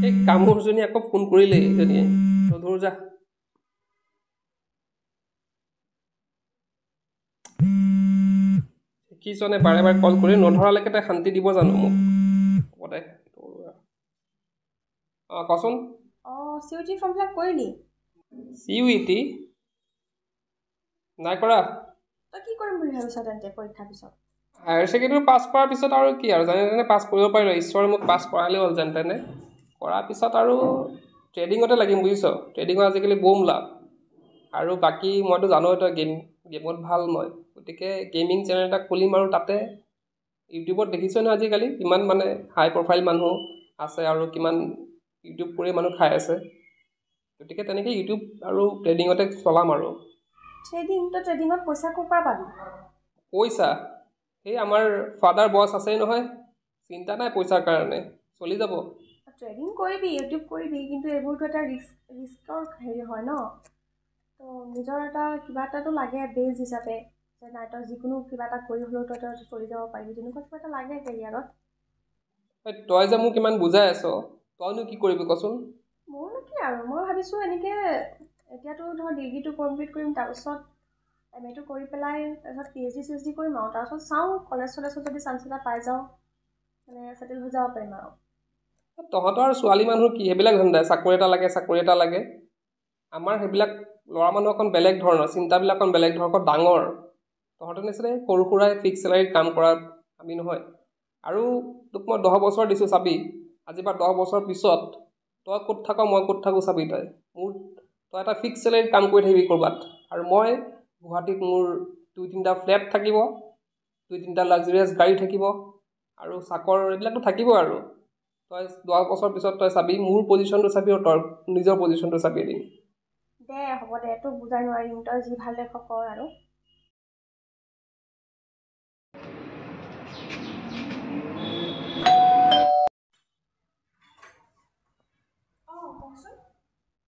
এই কামোৰজনী আকৌ ফোন কৰিলে এইজনীয়ে ধৰ যা কিজনে বাৰে বাৰে কল কৰি নধৰালৈকে তাই শান্তি দিব জানো মোক হ'ব দে কচোন চিউটি ফৰ্ম ফিল আপ কৰিলি চিউইটি নাই কৰা তই কি কৰিম বুলি ভাবিছ তেন্তে পৰীক্ষাৰ পিছত হায়াৰ ছেকেণ্ডেৰী পাছ কৰাৰ পিছত আৰু কি আৰু যেনে তেনে পাছ কৰিব পাৰিলোঁ ঈশ্বৰে মোক পাছ কৰালে হ'ল যেন তেনে কৰাৰ পিছত আৰু ট্ৰেডিঙতে লাগিম বুজিছ ট্ৰেডিঙত আজিকালি বম লাভ আৰু বাকী মইতো জানোৱে তই গেমত ভাল মই গতিকে গেমিং চেনেল এটা খুলিম আৰু তাতে ইউটিউবত দেখিছ নহয় আজিকালি কিমান মানে হাই প্ৰফাইল মানুহ আছে আৰু কিমান ইউটিউব কৰি মানুহ খাই আছে গতিকে তেনেকৈ ইউটিউব আৰু ট্ৰেডিঙতে চলাম আৰু ট্ৰেডিঙত পইচা ক'ৰ পৰা পাবি পইচা এই আমাৰ ফাদাৰ বছ আছেই নহয় চিন্তা নাই পইচাৰ কাৰণে চলি যাব ট্ৰেডিং কৰিবি ইউটিউব কৰিবি কিন্তু এইবোৰতো এটা ৰিস্কৰ হেৰি হয় ন তো নিজৰ এটা কিবা এটাতো লাগে বেজ হিচাপে যে নাই তই যিকোনো কিবা এটা কৰি হ'লেও তই চলি যাব পাৰিবি তেনেকুৱা কিবা এটা লাগে কেৰিয়াৰত তই যে মোক ইমান বুজাই আছ তইনো কি কৰিবি কচোন মোৰনো কি আৰু মই ভাবিছোঁ এনেকৈ এতিয়াতো ধৰ ডিগ্ৰীটো কমপ্লিট কৰিম তাৰপিছত এমএটো কৰি পেলাই তাৰপিছত PhD কৰিম আৰু তাৰপিছত চাওঁ কলেজ চলেজত যদি চান্স এটা পাই যাওঁ মানে ছেটেল হৈ যাব পাৰিম আৰু তহঁতৰ ছোৱালী মানুহৰ কি সেইবিলাক ধান্দা চাকৰি এটা লাগে আমাৰ সেইবিলাক ল'ৰা মানুহ অকণ বেলেগ ধৰণৰ চিন্তাবিলাক অকণ বেলেগ ধৰণৰ অকণ ডাঙৰ তহঁতৰ নিচিনাই সৰু সুৰাই ফিক্স চেলাৰীত কাম কৰা আমি নহয় আৰু তোক মই 10 বছৰ দিছোঁ চাবি আজিৰ পৰা 10 বছৰ পিছত তই ক'ত থাক মই ক'ত থাকোঁ চাবি তই এটা ফিক্স চেলাৰীত কাম কৰি থাকিবি ক'ৰবাত আৰু মই গুৱাহাটীত মোৰ 2-3টা ফ্লেট থাকিব 2-3টা লাক্সাৰিয়াছ গাড়ী থাকিব আৰু চাকৰ এইবিলাকতো থাকিব আৰু তই 10 বছৰ পিছত তই চাবি মোৰ পজিশ্যনটো চাবি আৰু তই নিজৰ পজিশ্যনটো চাবি এদিন দে হ'ব দে তোক বুজাই নোৱাৰিম তই যি ভাল দেখ কৰ আৰু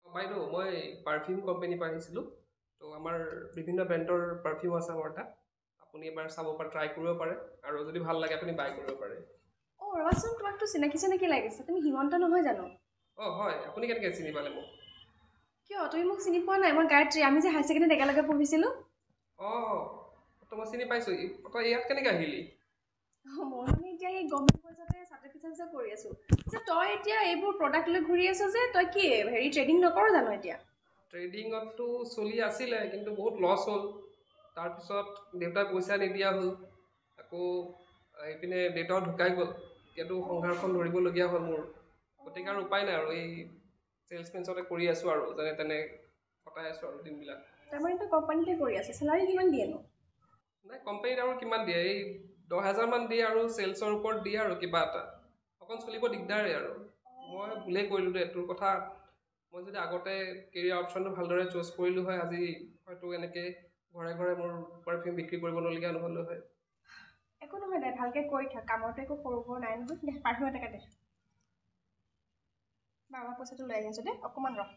বাইদেউ মই পাৰফিউম কোম্পানীৰ পৰা আহিছিলোঁ তো আমাৰ বিভিন্ন ব্ৰেণ্ডৰ পাৰফিউম আছে আমাৰ তাত আপুনি এবাৰ চাব পাৰে ট্ৰাই কৰিব পাৰে আৰু যদি ভাল লাগে আপুনি বাই কৰিব পাৰে ৰবাচোন তোমাকতো চিনাকি লাগিছে তুমি হিমন্ত নহয় জানো হয় আপুনি কেনেকৈ চিনি পালে মোক কিয় তুমি মোক চিনি পোৱা নাই মই গায়ত্ৰী আমি যে হাই ছেকেণ্ডেৰীত একেলগে পঢ়িছিলোঁ তো মই চিনি পাইছোঁ তই ইয়াত কেনেকৈ আহিলি মই মানে এতিয়া এই গভৰ্ণমেণ্ট কলেজতে চাৰ্টিফিকেট কৰি আছোঁ যে তই এতিয়া এইবোৰ প্ৰডাক্ট লৈ ঘূৰি আছ যে তই কি হেৰি ট্ৰেডিং নকৰ জানো এতিয়া ট্ৰেডিঙততো চলি আছিলে কিন্তু বহুত লছ হ'ল তাৰপিছত দেউতাই পইচা নিদিয়া হ'ল আকৌ এইপিনে দেউতাও ঢুকাই গ'ল এতিয়াতো সংসাৰখন ধৰিবলগীয়া হ'ল মোৰ গতিকে আৰু উপায় নাই আৰু এই চেলছমেনছতে কৰি আছোঁ আৰু যেনে তেনে কটাই আছোঁ আৰু দিনবিলাক তাৰমানে তই কোম্পানীতে কৰি আছ চেলাৰী কিমান দিয়েনো নাই কোম্পানীত আৰু কিমান দিয়ে এই 10,000 মান দিয়ে আৰু চেলছৰ ওপৰত দিয়ে আৰু কিবা এটা অকণ চলিব দিগদাৰেই আৰু মই ভুলেই কৰিলোঁ দে তোৰ কথা মই যদি আগতে কেৰিয়াৰ অপশ্যনটো ভালদৰে চুজ কৰিলোঁ হয় আজি হয়তো এনেকৈ ঘৰে ঘৰে মোৰ পাৰফিউম বিক্ৰী কৰিবলগীয়া নহ'লে হয় একো নহয় দে ভালকৈ কৰি থাক কামৰটো একো সৰু সৰু নাই নহয় দে পাৰফিউম এটাকে দে বাবা পইচাটো লৈ আহি আছোঁ দে অকণমান ৰখ